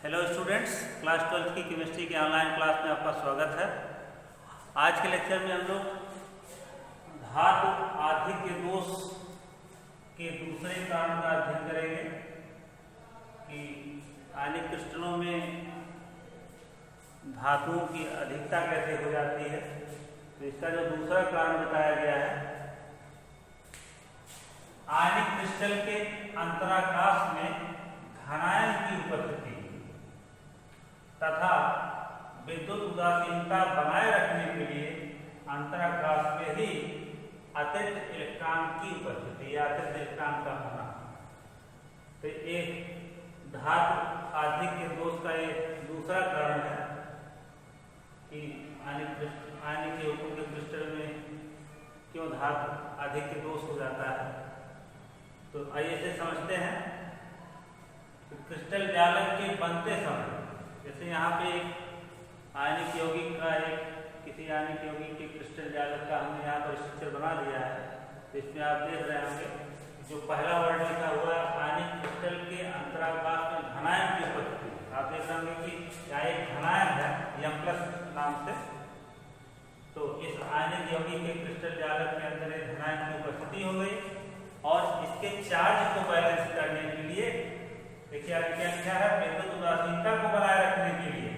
Hello students, class 12 की chemistry के online class में आपका स्वागत है। आज के लेक्चर में हम लोग धातु आधिक्य दोष के दूसरे कारण का अध्ययन करेंगे कि आयनिक क्रिस्टलों में धातुओं की अधिकता कैसे हो जाती है। तो इसका जो दूसरा कारण बताया गया है, आयनिक क्रिस्टल के अंतराकाश में धनायन की उपस्थिति तथा विद्युत उदासीनता बनाए रखने के लिए अंतराकाश में ही अतिरिक्त इलेक्ट्रॉन की उपस्थिति या अतिरिक्त इलेक्ट्रॉन का होना। तो एक धातु आधिक्य दोष का एक दूसरा कारण है कि आयनिक यौगिकों के क्रिस्टल में क्यों धातु आधिक्य दोष हो जाता है। तो आइए इसे समझते हैं। तो क्रिस्टल जालक के बनते समय, जैसे यहाँ पे एक आयनिक यौगिक का किसी आयनिक यौगिक के क्रिस्टल जालक का हमने यहाँ पर स्ट्रक्चर बना दिया है। तो इसमें आप देख रहे होंगे जो पहला वर्ड लिखा हुआ है आयनिक क्रिस्टल के अंतराकाश में धनायन की उपस्थिति। आप देख रहे होंगे कि यहाँ एक धनायन है M+ नाम से। तो इस आयनिक यौगिक के क्रिस्टल जालक के अंदर एक धनायन की उपस्थिति हो गई और इसके चार्ज को बैलेंस करने के लिए देखिए क्या लिखा है, विद्युत उदासीनता को बनाए रखने के लिए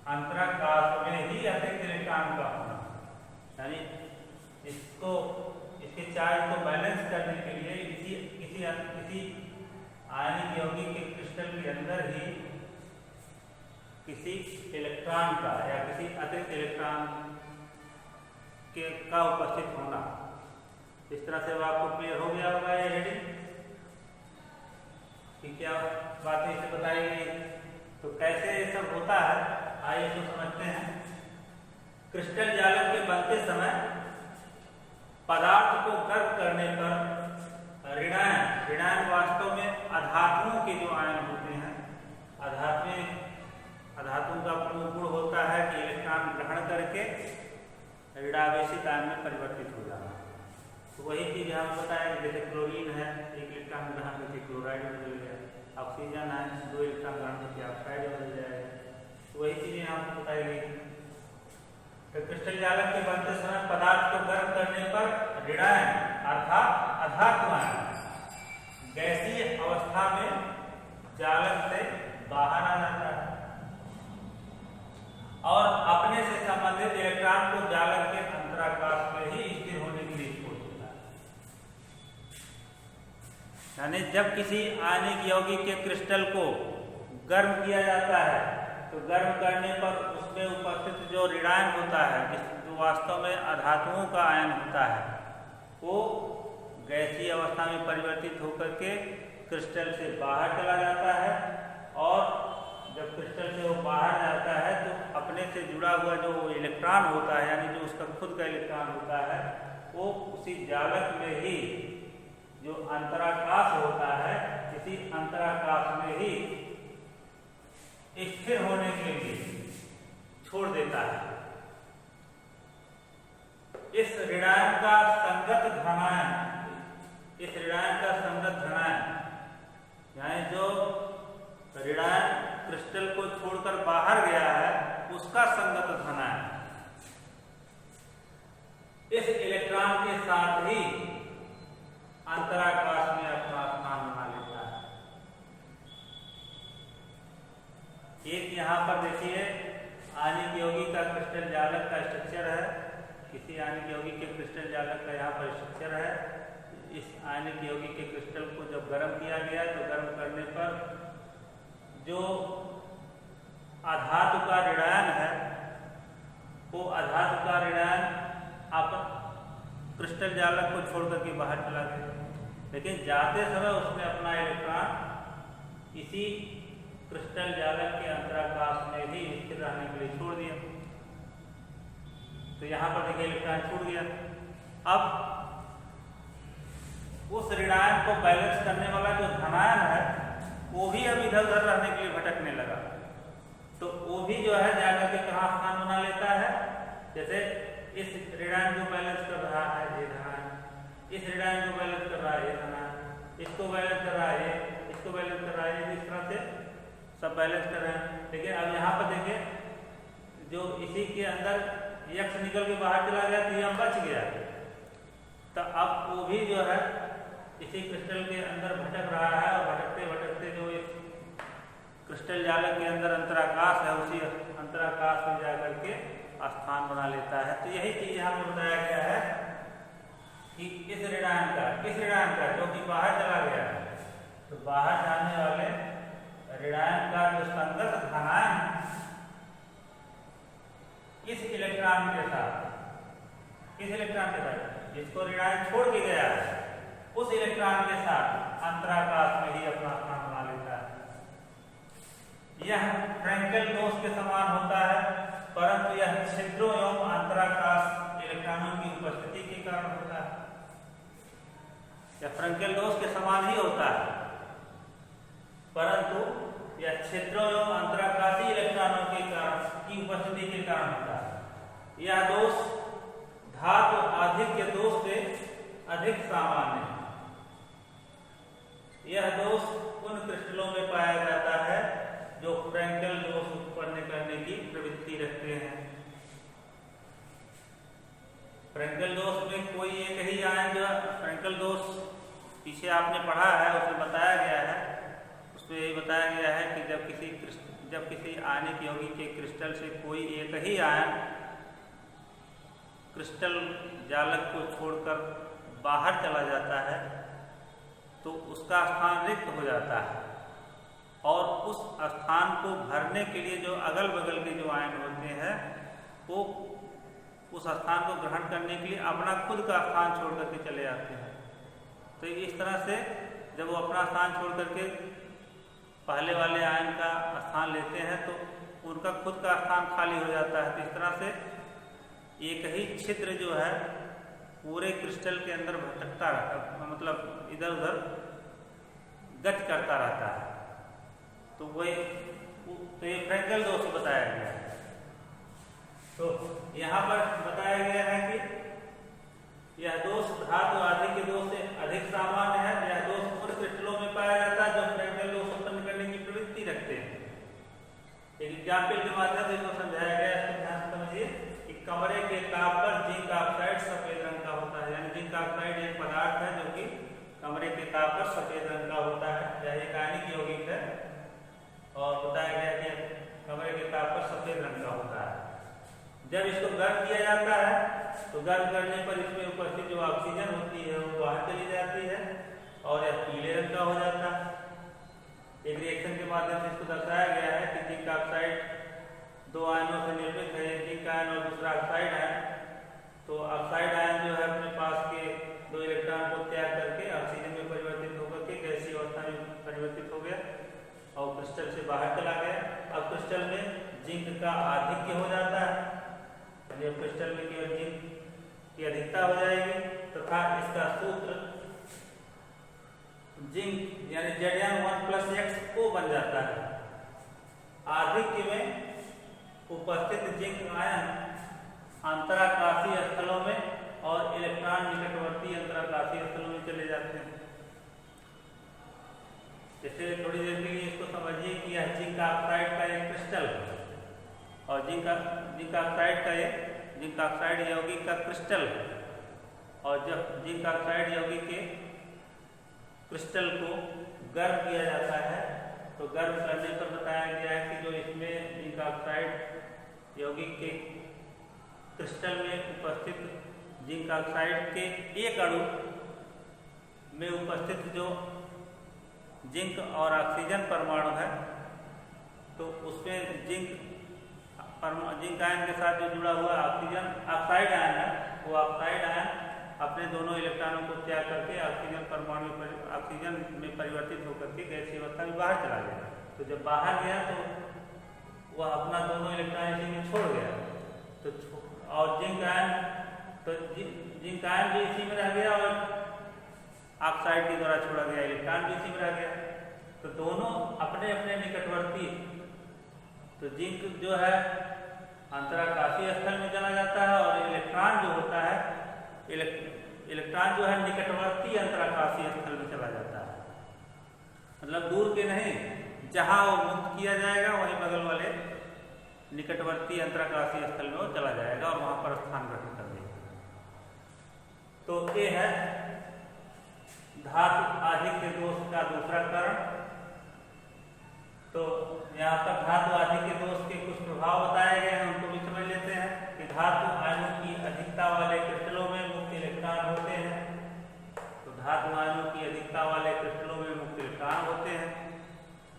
अंतराकाश में ही अतिरिक्त इलेक्ट्रॉन का होना, यानी इसके चार्ज को बैलेंस करने के लिए किसी आयनिक यौगिक के क्रिस्टल के अंदर ही किसी इलेक्ट्रॉन का या किसी अतिरिक्त इलेक्ट्रॉन का उपस्थित होना। इस तरह से आपको क्लियर हो गया होगा ये हेडिंग कि क्या बातें इसे बताई गई। तो कैसे ये सब होता है आइए इसको समझते हैं। क्रिस्टल जालक के बनते समय पदार्थ को गर्म करने पर ऋणायन वास्तव में अधातुओं के जो आयन होते हैं, अधातुओं का प्रमुख गुण होता है कि इलेक्ट्रॉन ग्रहण करके ऋणावेशित आयन में परिवर्तित हो जाना। तो वही चीज हम बताया, जैसे क्लोरीन है, एक इलेक्ट्रॉन ग्रहण करके क्लोराइड में बदल गया, ऑक्सीजन है 2 इलेक्ट्रॉन ग्रहण करके ऑक्साइड बदल जाएगा। तो वही चीजें आपको बताई गई। तो क्रिस्टल जालक के बनते समय पदार्थ को गर्म करने पर ऋणायन अर्थात अधातु आयन गैसीय अवस्था में जालक से बाहर आ जाता है और अपने से संबंधित इलेक्ट्रॉन को जालक के अंतराकाश में ही स्थिर होने के लिए छोड़ देता है। यानी जब किसी आयनिक यौगिक के क्रिस्टल को गर्म किया जाता है तो गर्म करने पर उसमें उपस्थित जो ऋणायन होता है, जो वास्तव में अधातुओं का आयन होता है, वो गैसीय अवस्था में परिवर्तित होकर के क्रिस्टल से बाहर चला जाता है और जब क्रिस्टल से वो बाहर जाता है तो अपने से जुड़ा हुआ जो इलेक्ट्रॉन होता है, यानी जो उसका खुद का इलेक्ट्रॉन होता है, वो उसी जालक में ही जो अंतराकाश होता है, इसी अंतराकाश में ही स्थिर होने के लिए छोड़ देता है। इस ऋणायन का संगत धनायन यानी जो ऋणायन क्रिस्टल को छोड़कर बाहर गया है उसका संगत धनायन इस इलेक्ट्रॉन के साथ ही अंतराकाश में अपना स्थान बना लेता है। एक यहाँ पर देखिए आयनिक यौगिक का क्रिस्टल जालक का स्ट्रक्चर है। किसी आयनिक यौगिक के क्रिस्टल जालक का यहाँ पर स्ट्रक्चर है। इस आयनिक यौगिक के क्रिस्टल को जब गर्म किया गया तो गर्म करने पर जो अधातु का ऋणायन है, वो अधातु का ऋणायन क्रिस्टल जालक को छोड़ करके बाहर चला गया, लेकिन जाते समय उसने अपना इलेक्ट्रॉन इसी क्रिस्टल जालक के अंतराकाश में ही स्थिर रहने के लिए छोड़ दिया। तो यहाँ पर देखिए इलेक्ट्रॉन छूट गया। अब उस ऋणायन को बैलेंस करने वाला जो धनायन है वो भी अब इधर उधर रहने के लिए भटकने लगा। तो वो भी जो है जाकर के कहाँ स्थान बना लेता है, जैसे इस ऋणायन को बैलेंस कर रहा है ये धनायन, इस ऋणायन को बैलेंस कर रहा है ये धनायन, इसको बैलेंस कर रहा है, इसको बैलेंस कर रहा है, इस तरह से सब बैलेंस कर रहे हैं। लेकिन अब यहाँ पर देखिए, जो इसी के अंदर x निकल के बाहर चला गया तो यह बच गया, तो अब वो भी जो है इसी क्रिस्टल के अंदर भटक रहा है, और भटकते भटकते जो इस क्रिस्टल जालक के अंदर अंतराकाश है, उसी अंतराकाश में जाकर के स्थान बना लेता है। तो यही चीज यहाँ पे बताया गया है कि इस ऋणायन का जो कि बाहर चला गया है, तो बाहर जाने वाले ऋणायन का जो संगत धनायन इस इलेक्ट्रॉन के साथ जिसको ऋणायन छोड़ के गया है, उस इलेक्ट्रॉन के साथ अंतराकाश में ही अपना स्थान बना लेता है। यह फ्रैंकल दोष के समान होता है, परंतु यह छिद्रों एवं अंतराकाश इलेक्ट्रॉनों की उपस्थिति के कारण होता है। यह फ्रैंकल दोष के समान ही होता है, परंतु यह छिद्रों एवं अंतराकाशी इलेक्ट्रॉनों के कारण की उपस्थिति के कारण होता है। यह दोष धातु आधिक्य दोष से अधिक सामान्य है। यह दोष उन क्रिस्टलों में पाया जाता है जो फ्रैंकल दोष उत्पन्न करने की प्रवृत्ति रखते हैं। फ्रैंकल दोष में कोई एक ही आयन, जो फ्रैंकल दोष पीछे आपने पढ़ा है उसमें बताया गया है, उसमें यही बताया गया है कि जब किसी आयनिक यौगिक के क्रिस्टल से कोई एक ही आयन क्रिस्टल जालक को छोड़कर बाहर चला जाता है, तो उसका स्थान रिक्त हो जाता है, और उस स्थान को भरने के लिए जो अगल बगल के जो आयन होते हैं वो उस स्थान को ग्रहण करने के लिए अपना खुद का स्थान छोड़ करके चले जाते हैं। तो इस तरह से जब वो अपना स्थान छोड़ करके पहले वाले आयन का स्थान लेते हैं तो उनका खुद का स्थान खाली हो जाता है। तो इस तरह से एक ही छिद्र जो है पूरे क्रिस्टल के अंदर भटकता रहता, मतलब इधर उधर गति करता रहता है। तो ये फ्रैंकल दोष बताया गया है। तो यहाँ पर बताया गया है कि यह दोष धातु आदि के दोष से अधिक सामान्य है। यह दोष उन क्रिस्टलों में पाया जाता है जो फ्रैंकल दोष उत्पन्न करने की प्रवृत्ति रखते हैं। एक एग्जाम्पल के माध्यम से इसको समझाया गया है। ध्यान से समझिए कि कमरे के ताप पर जिंक ऑक्साइड सफेद रंग का होता है, यानी जिंक ऑक्साइड एक पदार्थ है जो कि कमरे के ताप पर सफेद रंग का होता है। यह एक आयनिक यौगिक है और बताया गया कि कमरे के ताप पर सफेद रंग का होता है। जब इसको गर्म किया जाता है तो गर्म करने पर इसमें उपस्थित जो ऑक्सीजन होती है वो बाहर चली जाती है और यह पीले रंग का हो जाता है। एक रिएक्शन के माध्यम से इसको दर्शाया गया है कि जिंक ऑक्साइड दो आयनों से निर्मित है, जिंक आयन और दूसरा ऑक्साइड आयन। तो ऑक्साइड आयन जो है अपने पास के दो इलेक्ट्रॉन को त्याग करके ऑक्सीजन में परिवर्तित होकर के गैसीय अवस्था में परिवर्तित हो गया और क्रिस्टल से बाहर चला गया। अब क्रिस्टल में जिंक का आधिक्य हो जाता है, यानी क्रिस्टल में केवल जिंक की अधिकता हो जाएगी तथा इसका सूत्र जिंक यानी Zn1+X बन जाता है। आधिक्य में उपस्थित जिंक आयन अंतराकाशीय स्थलों में और इलेक्ट्रॉन निकटवर्ती अंतराकाशीय स्थलों में चले जाते हैं। जैसे थोड़ी देर के लिए इसको समझिए कि यह जिंक ऑक्साइड का एक क्रिस्टल है और जिंक ऑक्साइड यौगिक का क्रिस्टल है। और जब जिंक ऑक्साइड यौगिक के क्रिस्टल को गर्म किया जाता है तो गर्म करने पर बताया गया है कि जो इसमें जिंक ऑक्साइड यौगिक के क्रिस्टल में उपस्थित जिंक ऑक्साइड के एक अणु में उपस्थित जो जिंक और ऑक्सीजन परमाणु है तो उसमें जिंक आयन के साथ जो जुड़ा हुआ ऑक्साइड आयन है वो ऑक्साइड आयन अपने दोनों इलेक्ट्रॉनों को त्याग करके ऑक्सीजन में परिवर्तित होकर के गैसीय अवस्था में बाहर चला गया। तो जब बाहर गया तो वह अपना दोनों इलेक्ट्रॉन इसी में छोड़ गया तो और जिंक आयन भी इसी में रह गया और ऑक्साइड के द्वारा छोड़ा गया इलेक्ट्रॉन भी इसी में रह गया। तो दोनों अपने अपने निकटवर्ती, तो जिंक जो है अंतराकाशीय स्थल में चला जाता है और इलेक्ट्रॉन जो होता है इलेक्ट्रॉन जो है निकटवर्ती अंतराकाशीय स्थल में चला जाता है, मतलब दूर के नहीं, जहाँ वो मुक्त किया जाएगा वहीं बगल वाले निकटवर्ती अंतराकाशीय स्थल में वो चला जाएगा और वहां पर स्थान ग्रहण कर देगा। तो ये है धातु आधिक्य दोष का दूसरा कारण। तो यहाँ पर धातु आधिक्य दोष के कुछ प्रभाव बताए गए हैं, उनको भी समझ लेते हैं कि धातु आयनों की अधिकता वाले क्रिस्टलों में मुक्त इलेक्ट्रॉन होते हैं। तो धातु आयनों की अधिकता वाले क्रिस्टलों में मुक्त इलेक्ट्रॉन होते हैं।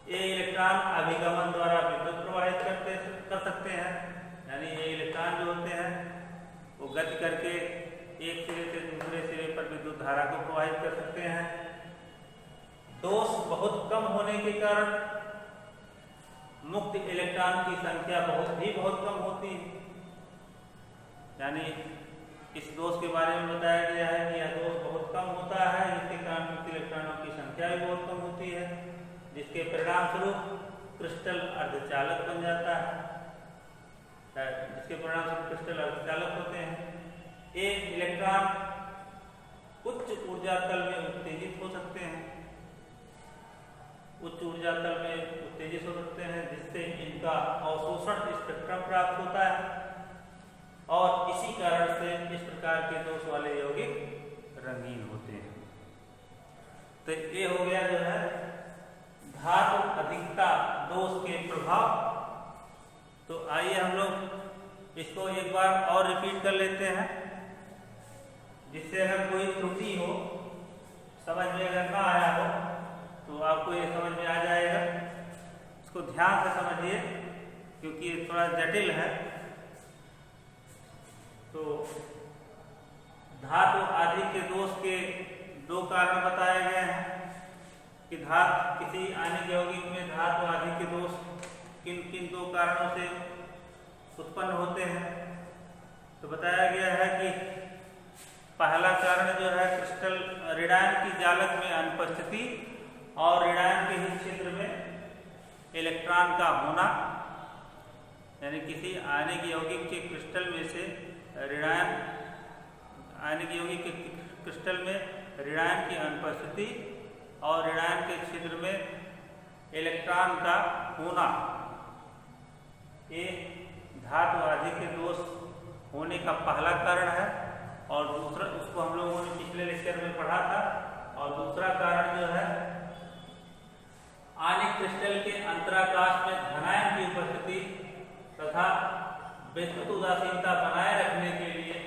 ये इलेक्ट्रॉन अभिगमन द्वारा विद्युत प्रवाहित कर सकते हैं, यानी ये इलेक्ट्रॉन जो होते हैं वो गति करके एक सिरे से दूसरे सिरे पर विद्युत धारा को प्रवाहित कर सकते हैं। दोष बहुत कम होने के कारण मुक्त इलेक्ट्रॉन की संख्या बहुत कम होती है। यानी इस दोष के बारे में बताया गया है कि यह दोष बहुत कम होता है, जिसके कारण मुक्त इलेक्ट्रॉनों की संख्या भी बहुत कम होती है, जिसके परिणाम स्वरूप क्रिस्टल अर्धचालक बन जाता है, जिसके परिणाम स्वरूप क्रिस्टल अर्धचालक होते हैं। एक इलेक्ट्रॉन उच्च ऊर्जा तल में उत्तेजित हो सकते हैं, उच्च ऊर्जा तल में उत्तेजित हो सकते हैं, जिससे इनका अवशोषण स्पेक्ट्रम प्राप्त होता है और इसी कारण से इस प्रकार के दोष वाले यौगिक रंगीन होते हैं। तो ये हो गया जो है धातु अधिकता दोष के प्रभाव। तो आइए हम लोग इसको एक बार और रिपीट कर लेते हैं, जिससे अगर कोई त्रुटि हो, समझ में अगर ना आया हो तो आपको ये समझ में आ जाएगा। इसको ध्यान से समझिए क्योंकि ये थोड़ा जटिल है। तो धातु आधिक्य दोष के दो कारण बताए गए हैं कि किसी आयनिक यौगिक में धातु आधिक्य दोष किन किन दो कारणों से उत्पन्न होते हैं। तो बताया गया है कि पहला कारण जो है क्रिस्टल ऋणायन की जालक में अनुपस्थिति और ऋणायन के हित क्षेत्र में इलेक्ट्रॉन का होना, यानी किसी आयनिक यौगिक के क्रिस्टल में से आयनिक यौगिक के क्रिस्टल में ऋणायन की अनुपस्थिति और ऋणायन के क्षेत्र में इलेक्ट्रॉन का होना, ये धातु आधिक्य दोष होने का पहला कारण है। और दूसरा, उसको हम लोगों ने पिछले लेक्चर में पढ़ा था। और दूसरा कारण जो है आयनिक क्रिस्टल के अंतराकाश में धनायन की उपस्थिति तथा विद्युत उदासीनता बनाए रखने के लिए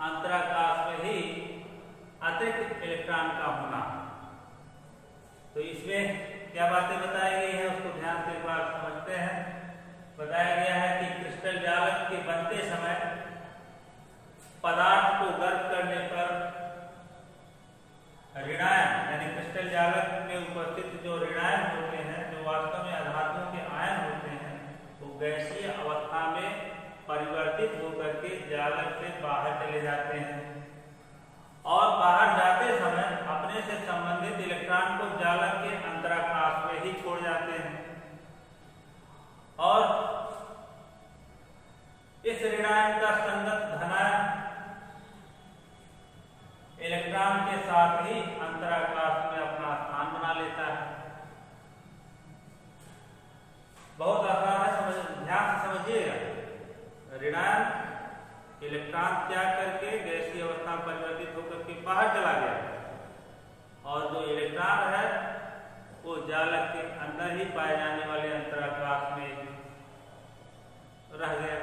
अंतराकाश में ही अतिरिक्त इलेक्ट्रॉन का होना। तो इसमें क्या बातें बताई गई है उसको ध्यान से एक बार समझते हैं। बताया गया है कि क्रिस्टल जालक के बनते समय पदार्थ को गर्म करने पर ऋणायन, यानी क्रिस्टल जालक में उपस्थित जो ऋणायन होते हैं, जो वास्तव में अधातुओं के आयन होते हैं, वो गैसीय अवस्था में परिवर्तित होकर के जालक से बाहर चले जाते हैं और बाहर जाते समय अपने से संबंधित इलेक्ट्रॉन को जालक के अंतराकाश में ही छोड़ जाते हैं और इस ऋणायन का संगत धनायन इलेक्ट्रॉन के साथ ही अंतराकाश में अपना स्थान बना लेता है। बहुत आसान है, ध्यान से समझिएगा। ऋणायन इलेक्ट्रॉन त्याग करके गैसीय अवस्था में परिवर्तित होकर के बाहर चला गया और जो इलेक्ट्रॉन है वो जालक के अंदर ही पाए जाने वाले अंतराकाश में रह गया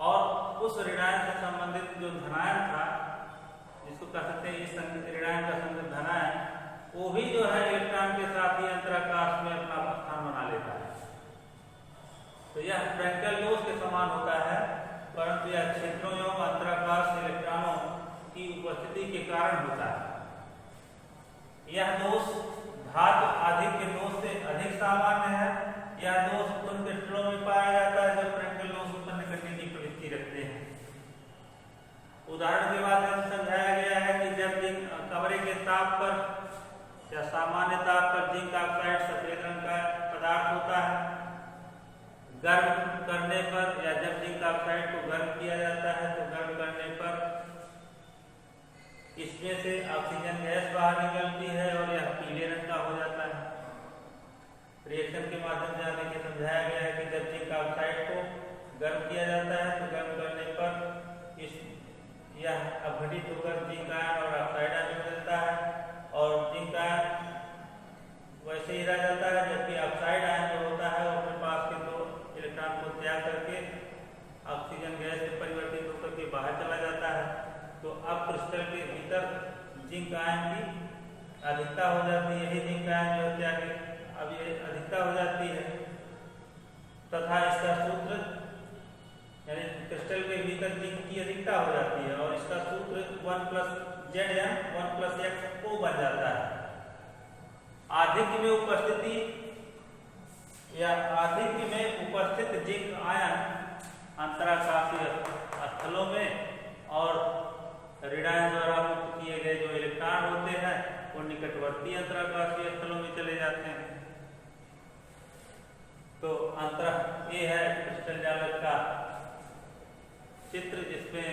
और उस ऋणायन से संबंधित जो धनायन था, जिसको कह सकते हैं इस ऋणायन का संगत धनायन, वो भी जो है इलेक्ट्रॉन के साथ ही अंतराकाश में अपना स्थान बना लेता है। तो यह फ्रैंकल दोष के समान होता है, परंतु यह क्षेत्रों एवं अंतराकाश इलेक्ट्रॉनों की उपस्थिति के कारण होता है। यह दोष धातु आधिक्य दोष से अधिक सामान्य है। यह दोष उन क्रिस्टलों में पाया जाता है जो फ्रैंकल दोष उत्पन्न करने की प्रवृत्ति रखते हैं। उदाहरण के माध्यम से समझाया गया है कि जब कमरे के ताप पर या सामान्य ताप पर जिंक ऑक्साइड सफेद रंग का पदार्थ होता है, गर्म करने पर या जब जिंक ऑक्साइड को गर्म किया जाता है तो गर्म करने पर इसमें से ऑक्सीजन गैस बाहर निकलती है और यह पीले रंग का हो जाता है। रिएक्शन के माध्यम से आगे के समझाया गया है कि जब जिंक ऑक्साइड को गर्म किया जाता है तो गर्म करने पर इस यह अपघटित होकर जिंक आयन और ऑक्साइड आयन मिलता है और जिंक आयन वैसे ही रह जाता है, जबकि ऑक्साइड आयन जो होता है वो अपने पास के 2 इलेक्ट्रॉन को त्याग करके ऑक्सीजन गैस में परिवर्तित होकर के बाहर चला जाता है। तो अब क्रिस्टल के भीतर जिंक आयन की अधिकता हो जाती है, यही जिंक आयन जो क्या है अब ये अधिकता हो जाती है तथा इसका सूत्र यानी क्रिस्टल के भीतर जिंक की अधिकता हो जाती है और इसका सूत्र 1+Zn 1+X O बन जाता है। आधिक्य में उपस्थिति या आधिक्य में उपस्थित जिंक आयन अंतराकाशीय स्थलों में और ऋणायन द्वारा मुक्त किए गए जो इलेक्ट्रॉन होते हैं वो निकटवर्ती अंतराकाशीय स्थलों में चले जाते हैं। तो ये है क्रिस्टल जालक का चित्र, जिसमें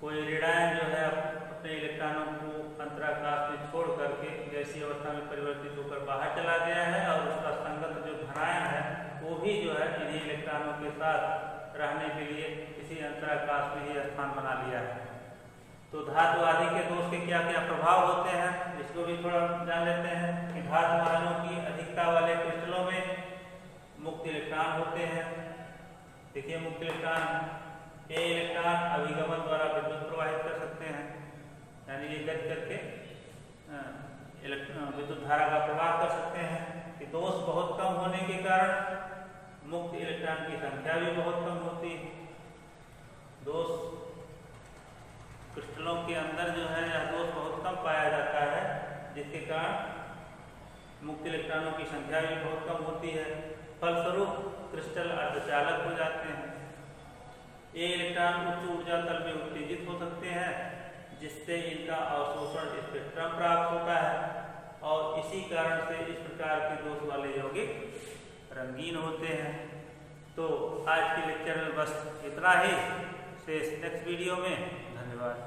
कोई ऋणायन जो है अपने इलेक्ट्रॉनों को अंतराकाश में छोड़ करके गैसीय अवस्था में परिवर्तित होकर बाहर चला गया है और उसका संगत जो धनायन है वो भी जो है इन्हीं इलेक्ट्रॉनों के साथ रहने के लिए किसी अंतराकाश में ही स्थान बना लिया है। तो धातु आदि के दोष के क्या क्या प्रभाव होते हैं इसको भी थोड़ा जान लेते हैं कि धातु आयनों की अधिकता वाले क्रिस्टलों में मुक्त इलेक्ट्रॉन होते हैं। देखिए मुक्त इलेक्ट्रॉन ये इलेक्ट्रॉन अभिगमन द्वारा विद्युत प्रवाहित कर सकते हैं, यानी ये गति करके विद्युत धारा का प्रवाह कर सकते हैं। कि दोष बहुत कम होने के कारण मुक्त इलेक्ट्रॉन की संख्या भी बहुत कम होती है। दोष क्रिस्टलों के अंदर जो है यह दोष बहुत कम पाया जाता है, जिसके कारण मुक्त इलेक्ट्रॉनों की संख्या भी बहुत कम होती है। फलस्वरूप क्रिस्टल अर्धचालक हो जाते हैं। ये इलेक्ट्रॉन उच्च ऊर्जा तल में उत्तेजित हो सकते हैं, जिससे इनका अवशोषण स्पेक्ट्रम प्राप्त होता है और इसी कारण से इस प्रकार के दोष वाले यौगिक रंगीन होते हैं। तो आज के लेक्चर में बस इतना ही। से नेक्स्ट वीडियो में धन्यवाद।